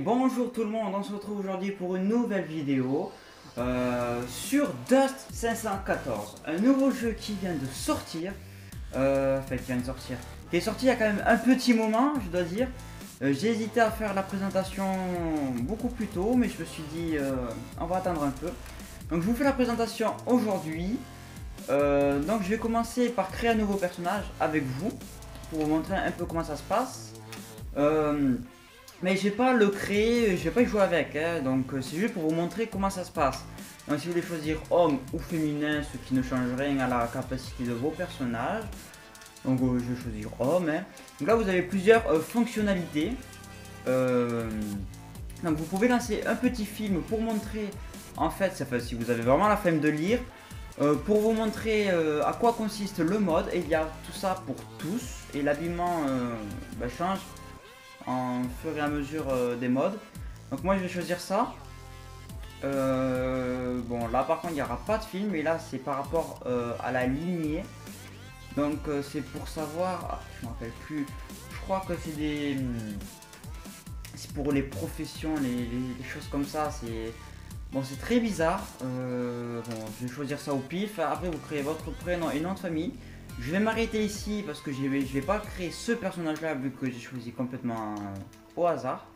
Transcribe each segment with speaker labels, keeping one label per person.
Speaker 1: Bonjour tout le monde, on se retrouve aujourd'hui pour une nouvelle vidéo sur Dust 514, un nouveau jeu qui vient de sortir, qui est sorti il y a quand même un petit moment, je dois dire. J'ai hésité à faire la présentation beaucoup plus tôt, mais je me suis dit on va attendre un peu. Donc je vous fais la présentation aujourd'hui. Donc je vais commencer par créer un nouveau personnage avec vous, pour vous montrer un peu comment ça se passe. Mais je vais pas le créer, je vais pas y jouer avec, hein, donc c'est juste pour vous montrer comment ça se passe. Donc si vous voulez choisir homme ou féminin, ce qui ne change rien à la capacité de vos personnages. Donc je vais choisir homme. Hein. Donc là vous avez plusieurs fonctionnalités. Donc vous pouvez lancer un petit film pour montrer, en fait, si vous avez vraiment la flemme de lire, pour vous montrer à quoi consiste le mode. Et il y a tout ça pour tous, et l'habillement change en fur et à mesure des modes. Donc moi je vais choisir ça. Bon là par contre il n'y aura pas de film, mais là c'est par rapport à la lignée. Donc c'est pour savoir, je me rappelle plus, je crois que c'est des... c'est pour les professions, les choses comme ça, c'est... Bon c'est très bizarre, bon je vais choisir ça au pif, après vous créez votre prénom et nom de famille. Je vais m'arrêter ici parce que je vais pas créer ce personnage là vu que j'ai choisi complètement au hasard.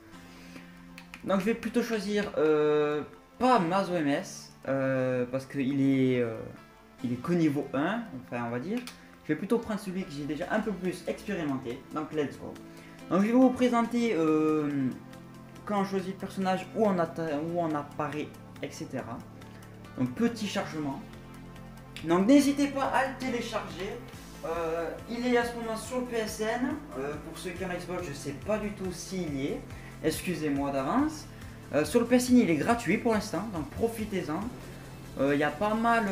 Speaker 1: Donc je vais plutôt choisir pas Mazo MS parce qu'il est qu'au niveau 1, enfin on va dire. Je vais plutôt prendre celui que j'ai déjà un peu plus expérimenté, donc let's go. Donc je vais vous présenter quand on choisit le personnage, où on apparaît, etc. Donc petit chargement. Donc n'hésitez pas à le télécharger. Il est à ce moment sur le PSN. Pour ceux qui ont Xbox, je sais pas du tout s'il y est. Excusez-moi d'avance. Sur le PSN, il est gratuit pour l'instant, donc profitez-en. Il y a pas mal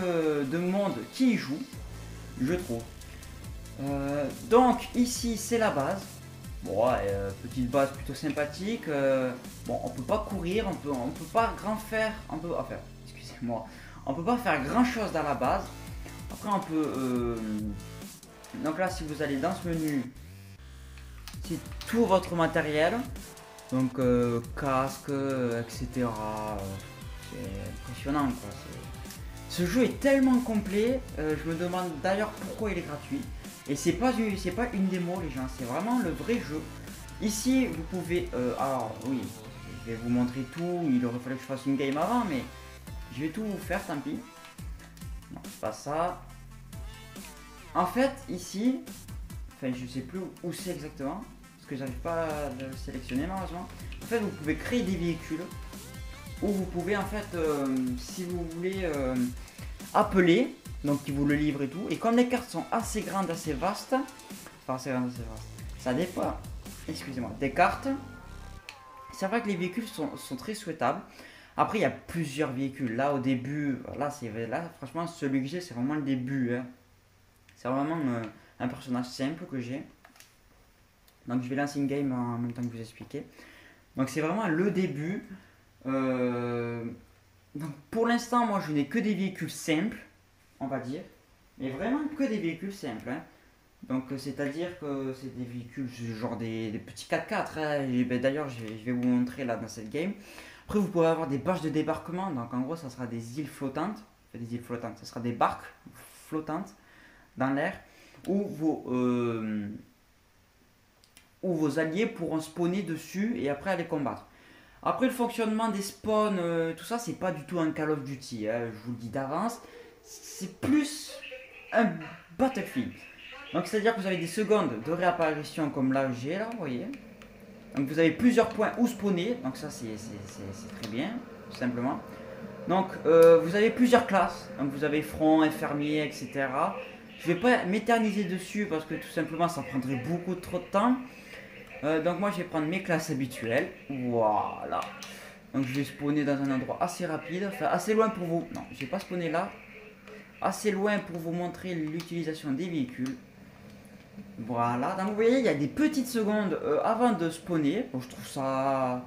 Speaker 1: de monde qui y joue, je trouve. Donc ici, c'est la base. Bon, ouais, petite base plutôt sympathique. Bon, on peut pas courir, on peut pas grand faire. Enfin, excusez-moi. On peut pas faire grand chose dans la base. Après, on peut... donc là, si vous allez dans ce menu, c'est tout votre matériel. Donc casque, etc. C'est impressionnant quoi. Ce jeu est tellement complet. Je me demande d'ailleurs pourquoi il est gratuit. Et c'est pas une démo les gens, c'est vraiment le vrai jeu. Ici, vous pouvez... alors oui, je vais vous montrer tout. Il aurait fallu que je fasse une game avant, mais je vais tout vous faire, tant pis. Non, c'est pas ça. En fait, ici, enfin je sais plus où c'est exactement, parce que j'arrive pas à le sélectionner malheureusement. En fait, vous pouvez créer des véhicules, ou vous pouvez en fait, si vous voulez, appeler, donc qui vous le livrent et tout. Et comme les cartes sont assez grandes, assez vastes, enfin assez grandes, assez vastes, ça dépend, excusez-moi, des cartes. C'est vrai que les véhicules sont très souhaitables. Après, il y a plusieurs véhicules. Là, au début, là, franchement, celui que j'ai, c'est vraiment le début. Hein. C'est vraiment un personnage simple que j'ai. Donc je vais lancer une game en même temps que vous expliquer. Donc c'est vraiment le début. Donc pour l'instant, moi je n'ai que des véhicules simples, on va dire. Mais vraiment que des véhicules simples. Hein. Donc c'est-à-dire que c'est des véhicules genre des petits 4x4. Hein. D'ailleurs je vais vous montrer là dans cette game. Après vous pourrez avoir des barges de débarquement. Donc en gros ça sera des îles flottantes. Enfin, des îles flottantes, ça sera des barques flottantes dans l'air où vos alliés pourront spawner dessus et après aller combattre. Après le fonctionnement des spawns, tout ça, c'est pas du tout un Call of Duty, hein, je vous le dis d'avance. C'est plus un Battlefield. Donc c'est à dire que vous avez des secondes de réapparition comme là j'ai là, vous voyez. Donc vous avez plusieurs points où spawner, donc ça c'est très bien, tout simplement. Donc vous avez plusieurs classes, donc vous avez front, infirmier, etc. Je vais pas m'éterniser dessus parce que tout simplement ça prendrait beaucoup trop de temps. Donc moi je vais prendre mes classes habituelles. Voilà. Donc je vais spawner dans un endroit assez rapide, enfin assez loin pour vous. Non, je vais pas spawner là. Assez loin pour vous montrer l'utilisation des véhicules. Voilà. Donc vous voyez, il y a des petites secondes avant de spawner. Bon, je trouve ça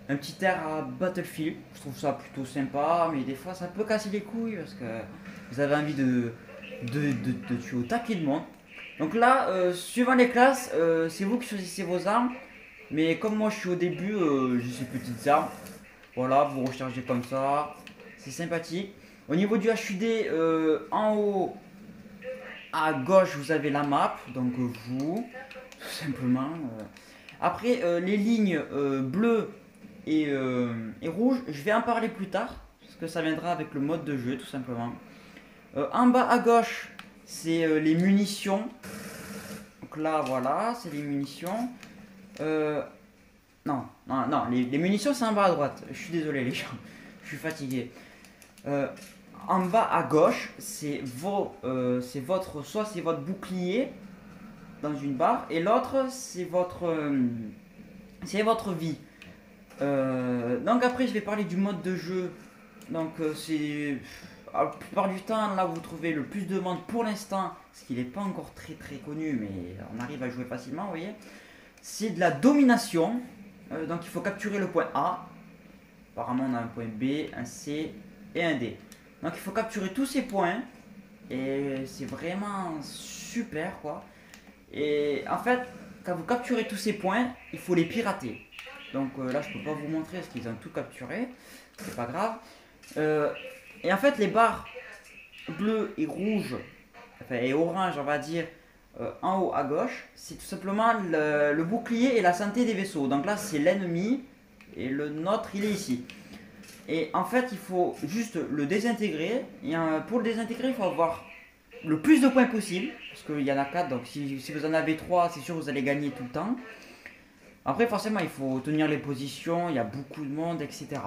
Speaker 1: un petit air à Battlefield. Je trouve ça plutôt sympa, mais des fois ça peut casser les couilles parce que vous avez envie de tuer au taquet le monde. Donc là, suivant les classes, c'est vous qui choisissez vos armes. Mais comme moi je suis au début, j'ai ces petites armes. Voilà, vous rechargez comme ça. C'est sympathique. Au niveau du HUD, en haut à gauche, vous avez la map. Donc vous, tout simplement. Après, les lignes bleues et rouges, je vais en parler plus tard. Parce que ça viendra avec le mode de jeu, tout simplement. En bas à gauche, c'est les munitions. Donc là, voilà, c'est les munitions. Non, non, non, les munitions c'est en bas à droite. Je suis désolé les gens, je suis fatigué. En bas à gauche, c'est votre, soit c'est votre bouclier dans une barre et l'autre c'est votre vie. Donc après je vais parler du mode de jeu. Donc c'est la plupart du temps là où vous trouvez le plus de monde pour l'instant, parce qu'il n'est pas encore très très connu, mais on arrive à jouer facilement, vous voyez. C'est de la domination. Donc il faut capturer le point A. Apparemment on a un point B, un C et un D. Donc il faut capturer tous ces points. Et c'est vraiment super quoi. Et en fait, quand vous capturez tous ces points, il faut les pirater. Donc là je peux pas vous montrer parce qu'ils ont tout capturé. C'est pas grave. Et en fait les barres bleues et rouges, enfin et orange on va dire, en haut à gauche, c'est tout simplement le bouclier et la santé des vaisseaux. Donc là c'est l'ennemi et le nôtre il est ici. Et en fait il faut juste le désintégrer. Et pour le désintégrer il faut avoir le plus de points possible. Parce qu'il y en a 4, donc si vous en avez 3 c'est sûr que vous allez gagner tout le temps. Après forcément il faut tenir les positions, il y a beaucoup de monde, etc.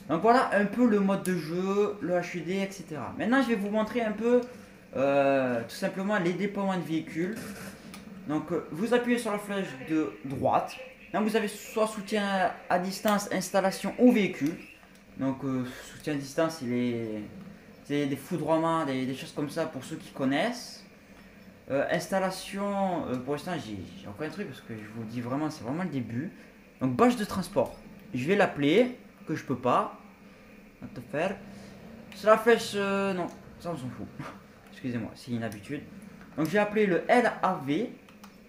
Speaker 1: Donc voilà un peu le mode de jeu, le HUD, etc. Maintenant je vais vous montrer un peu tout simplement les déploiements de véhicules. Donc vous appuyez sur la flèche de droite. Donc vous avez soit soutien à distance, installation ou véhicule. Donc soutien à distance c'est des foudroiements, des choses comme ça pour ceux qui connaissent. Installation, pour l'instant j'ai encore un truc parce que je vous dis vraiment c'est vraiment le début. Donc bâche de transport, je vais l'appeler, que je peux pas te faire. C'est la flèche, non, ça on s'en fout. Excusez-moi, c'est une habitude. Donc j'ai appelé le LAV.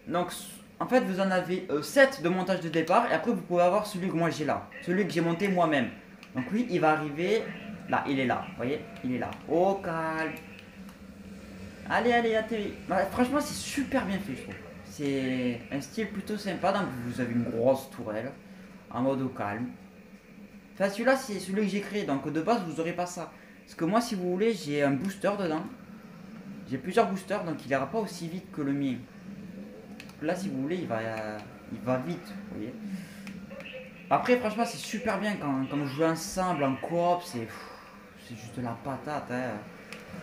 Speaker 1: Donc en fait vous en avez 7 de montage de départ. Et après vous pouvez avoir celui que moi j'ai là. Celui que j'ai monté moi-même. Donc lui il va arriver là, il est là. Vous voyez, il est là. Au calme. Allez, allez, atterris. Bah, franchement c'est super bien fait je trouve. C'est un style plutôt sympa. Donc vous avez une grosse tourelle en mode au calme. Enfin celui-là c'est celui que j'ai créé. Donc de base vous aurez pas ça. Parce que moi si vous voulez j'ai un booster dedans. J'ai plusieurs boosters donc il ira pas aussi vite que le mien. Là si vous voulez il va vite, vous voyez. Après franchement c'est super bien quand on joue ensemble en coop, c'est juste la patate hein.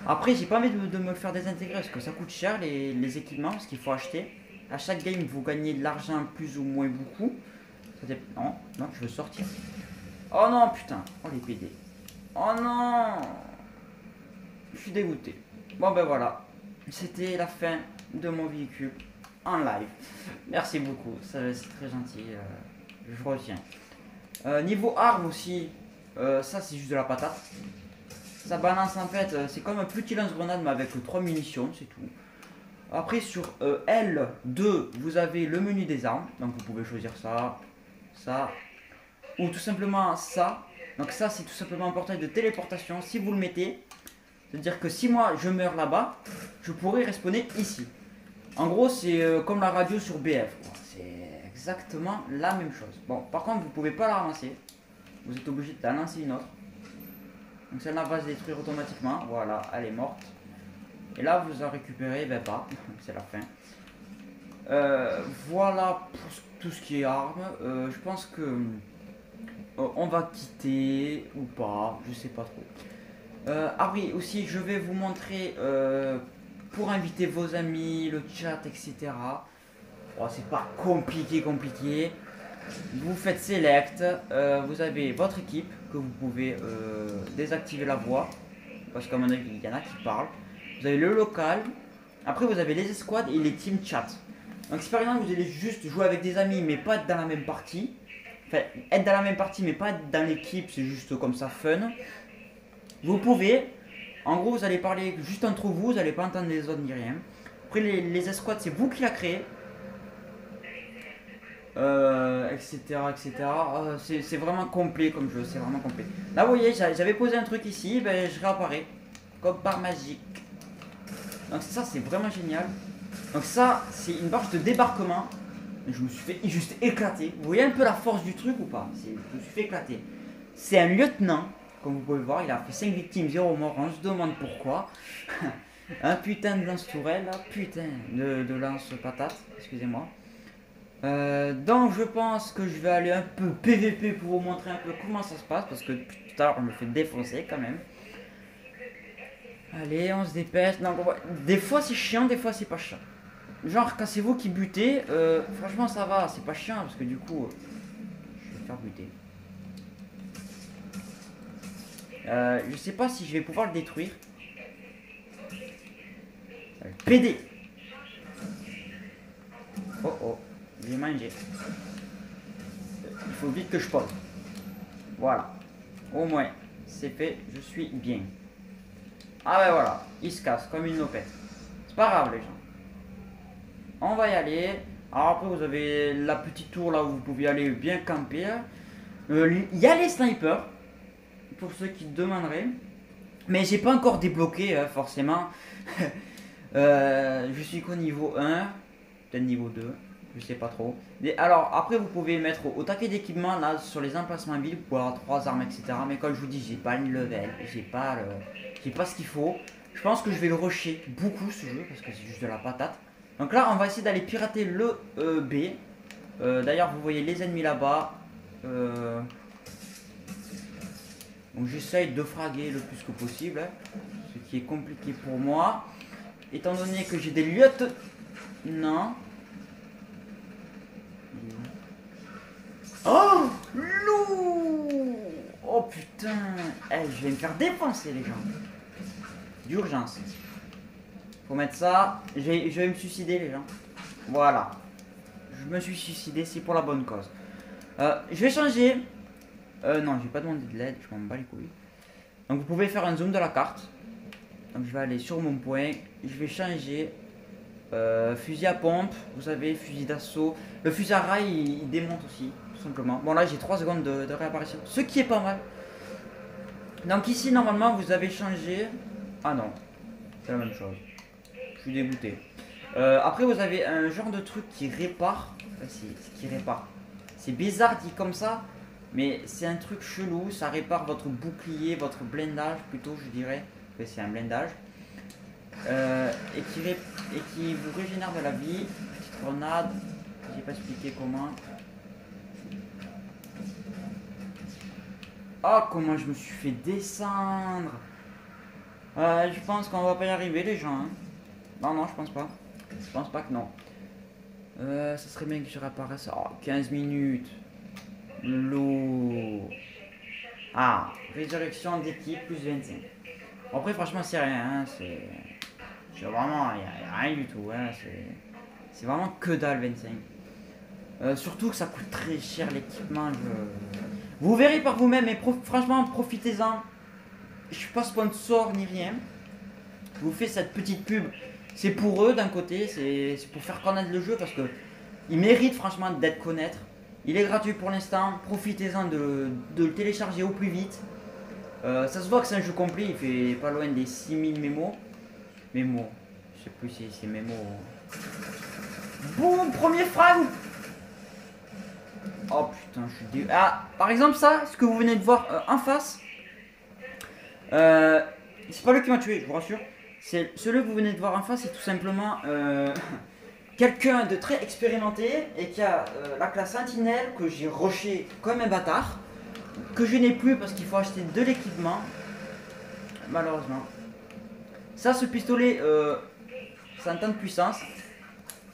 Speaker 1: Après j'ai pas envie de me faire désintégrer parce que ça coûte cher les équipements, parce qu'il faut acheter. À chaque game vous gagnez de l'argent plus ou moins beaucoup. Non, non je veux sortir. Oh non putain, oh les PD. Oh non. Je suis dégoûté. Bon ben voilà, c'était la fin de mon véhicule en live. Merci beaucoup, c'est très gentil, je retiens. Niveau armes aussi, ça c'est juste de la patate. Ça balance en fait, c'est comme un petit lance-grenade mais avec 3 munitions, c'est tout. Après sur L2, vous avez le menu des armes, donc vous pouvez choisir ça, ça, ou tout simplement ça. Donc ça c'est tout simplement un portail de téléportation, si vous le mettez. C'est-à-dire que si moi je meurs là-bas, je pourrais respawner ici. En gros, c'est comme la radio sur BF. C'est exactement la même chose. Bon, par contre, vous pouvez pas la ramasser. Vous êtes obligé de la lancer une autre. Donc celle-là va se détruire automatiquement. Voilà, elle est morte. Et là, vous en récupérez, ben pas. C'est la fin. Voilà pour tout ce qui est armes. Je pense que on va quitter ou pas. Je sais pas trop. Ah oui, aussi je vais vous montrer pour inviter vos amis, le chat, etc. Oh, c'est pas compliqué. Vous faites select, vous avez votre équipe que vous pouvez désactiver la voix parce qu'à mon avis il y en a qui parlent. Vous avez le local, après vous avez les escouades et les team chat. Donc si par exemple vous allez juste jouer avec des amis mais pas être dans la même partie, enfin être dans la même partie mais pas être dans l'équipe, c'est juste comme ça fun. Vous pouvez, en gros vous allez parler juste entre vous, vous n'allez pas entendre les autres ni rien. Après les escouades c'est vous qui la créez. etc. etc. C'est vraiment complet comme jeu, c'est vraiment complet. Là, vous voyez, j'avais posé un truc ici, ben, je réapparais. Comme par magique. Donc ça, c'est vraiment génial. Donc ça, c'est une barge de débarquement. Je me suis fait juste éclater. Vous voyez un peu la force du truc ou pas? Je me suis fait éclater. C'est un lieutenant, comme vous pouvez voir, il a fait 5 victimes, 0 morts. On se demande pourquoi. Un putain de lance-tourelle, là. Putain de lance-patate, excusez-moi. Donc je pense que je vais aller un peu PVP pour vous montrer un peu comment ça se passe. Parce que tout à l'heure, on me fait défoncer quand même. Allez, on se dépêche. Non, des fois c'est chiant, des fois c'est pas chiant. Genre quand c'est vous qui butez, franchement ça va, c'est pas chiant parce que du coup, je vais faire buter. Je sais pas si je vais pouvoir le détruire. PD. Oh oh, j'ai mangé. Il faut vite que je pose. Voilà. Au moins, c'est fait, je suis bien. Ah ben voilà, il se casse comme une lopette. C'est pas grave les gens. On va y aller. Alors après vous avez la petite tour là où vous pouvez aller bien camper. Il y a les snipers. Pour ceux qui demanderaient. Mais j'ai pas encore débloqué forcément. Je suis qu'au niveau 1. Peut-être niveau 2. Je sais pas trop. Alors après vous pouvez mettre au taquet d'équipement là sur les emplacements vides. Vous pouvez avoir 3 armes etc. Mais comme je vous dis j'ai pas le level. J'ai pas ce qu'il faut. Je pense que je vais le rusher beaucoup ce jeu. Parce que c'est juste de la patate. Donc là on va essayer d'aller pirater le B. D'ailleurs vous voyez les ennemis là-bas. Donc j'essaye de fraguer le plus que possible. Ce qui est compliqué pour moi. Étant donné que j'ai des lieutenants. Non. Oh loup. Oh putain. Je vais me faire défoncer les gens. D'urgence. Faut mettre ça. Je vais me suicider les gens. Voilà. Je me suis suicidé, c'est pour la bonne cause. Je vais changer. Non, j'ai pas demandé de l'aide, je m'en bats les couilles. Donc vous pouvez faire un zoom de la carte. Donc je vais aller sur mon point. Je vais changer. Fusil à pompe, vous savez, fusil d'assaut. Le fusil à rail, il démonte aussi, tout simplement. Bon là j'ai 3 secondes de réapparition, ce qui est pas mal. Donc ici normalement vous avez changé. Ah non, c'est la même chose. Je suis dégoûté. Après vous avez un genre de truc qui répare. Qui répare. C'est bizarre dit comme ça, mais c'est un truc chelou. Ça répare votre bouclier, votre blindage plutôt je dirais. Que c'est un blindage. Et qui vous régénère de la vie. Petite grenade. J'ai pas expliqué comment. Oh comment je me suis fait descendre. Je pense qu'on va pas y arriver les gens. Hein. Non je pense pas. Je pense pas que non. Ça serait bien que je réapparaisse. Oh 15 minutes. L'eau. Ah, résurrection d'équipe plus 25. Après franchement c'est rien. Hein. C'est vraiment, il n'y a rien du tout. Hein. C'est vraiment que dalle 25. Surtout que ça coûte très cher l'équipement. Vous verrez par vous-même, mais franchement profitez-en. Je suis pas sponsor ni rien. Je vous fais cette petite pub. C'est pour eux d'un côté, c'est pour faire connaître le jeu parce que il mérite franchement d'être connaître. Il est gratuit pour l'instant, profitez-en de le télécharger au plus vite. Ça se voit que c'est un jeu complet, il fait pas loin des 6000 mémos. Mémo, je sais plus si c'est mémo. Boum, premier frag. Oh putain, je suis dé... Ah, par exemple ça, ce que vous venez de voir en face. C'est pas lui qui m'a tué, je vous rassure. C'est celui que vous venez de voir en face, c'est tout simplement quelqu'un de très expérimenté et qui a la classe sentinelle que j'ai rushé comme un bâtard. Que je n'ai plus parce qu'il faut acheter de l'équipement. Malheureusement. Ça, ce pistolet, c'est un temps de puissance.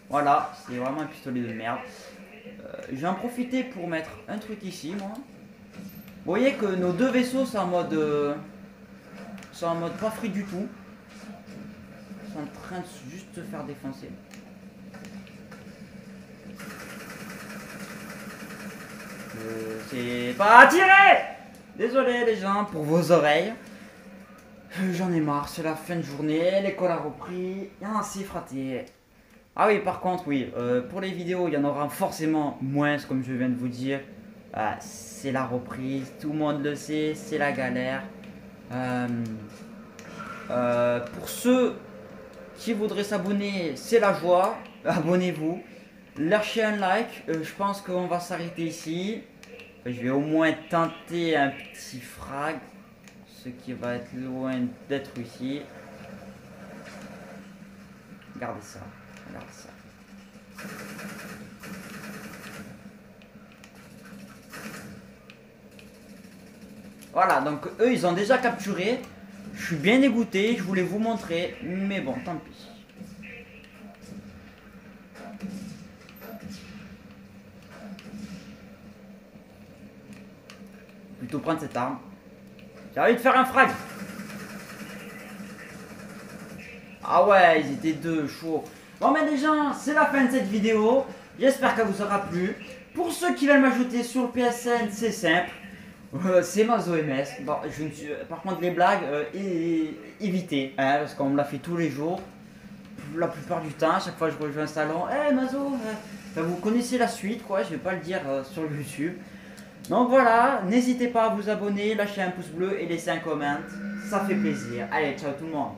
Speaker 1: Voilà, c'est vraiment un pistolet de merde. Je vais en profiter pour mettre un truc ici, moi. Vous voyez que nos deux vaisseaux sont en mode pas free du tout. Ils sont en train de juste se faire défoncer. C'est pas à tirer. Désolé les gens pour vos oreilles. J'en ai marre, c'est la fin de journée, l'école a repris, il y a un assez fraté. Ah oui, par contre, oui, pour les vidéos, il y en aura forcément moins, comme je viens de vous dire. C'est la reprise, tout le monde le sait, c'est la galère. Pour ceux qui voudraient s'abonner, c'est la joie. Abonnez-vous. Lâchez un like. Je pense qu'on va s'arrêter ici. Je vais au moins tenter un petit frag. Ce qui va être loin d'être ici. Regardez ça. Regardez ça. Voilà, donc eux, ils ont déjà capturé. Je suis bien dégoûté, je voulais vous montrer. Mais bon, tant pis. Plutôt prendre cette arme. J'ai envie de faire un frag. Ah ouais, ils étaient deux, chaud. Bon mais les gens, c'est la fin de cette vidéo. J'espère qu'elle vous aura plu. Pour ceux qui veulent m'ajouter sur le PSN, c'est simple. C'est MazoMS. Bon, par contre, les blagues, évitez. Hein, parce qu'on me l'a fait tous les jours. La plupart du temps, à chaque fois que je rejoins un salon. Eh Mazo, vous connaissez la suite, quoi. Je vais pas le dire sur YouTube. Donc voilà, n'hésitez pas à vous abonner, lâcher un pouce bleu et laisser un comment. Ça fait plaisir. Allez, ciao tout le monde.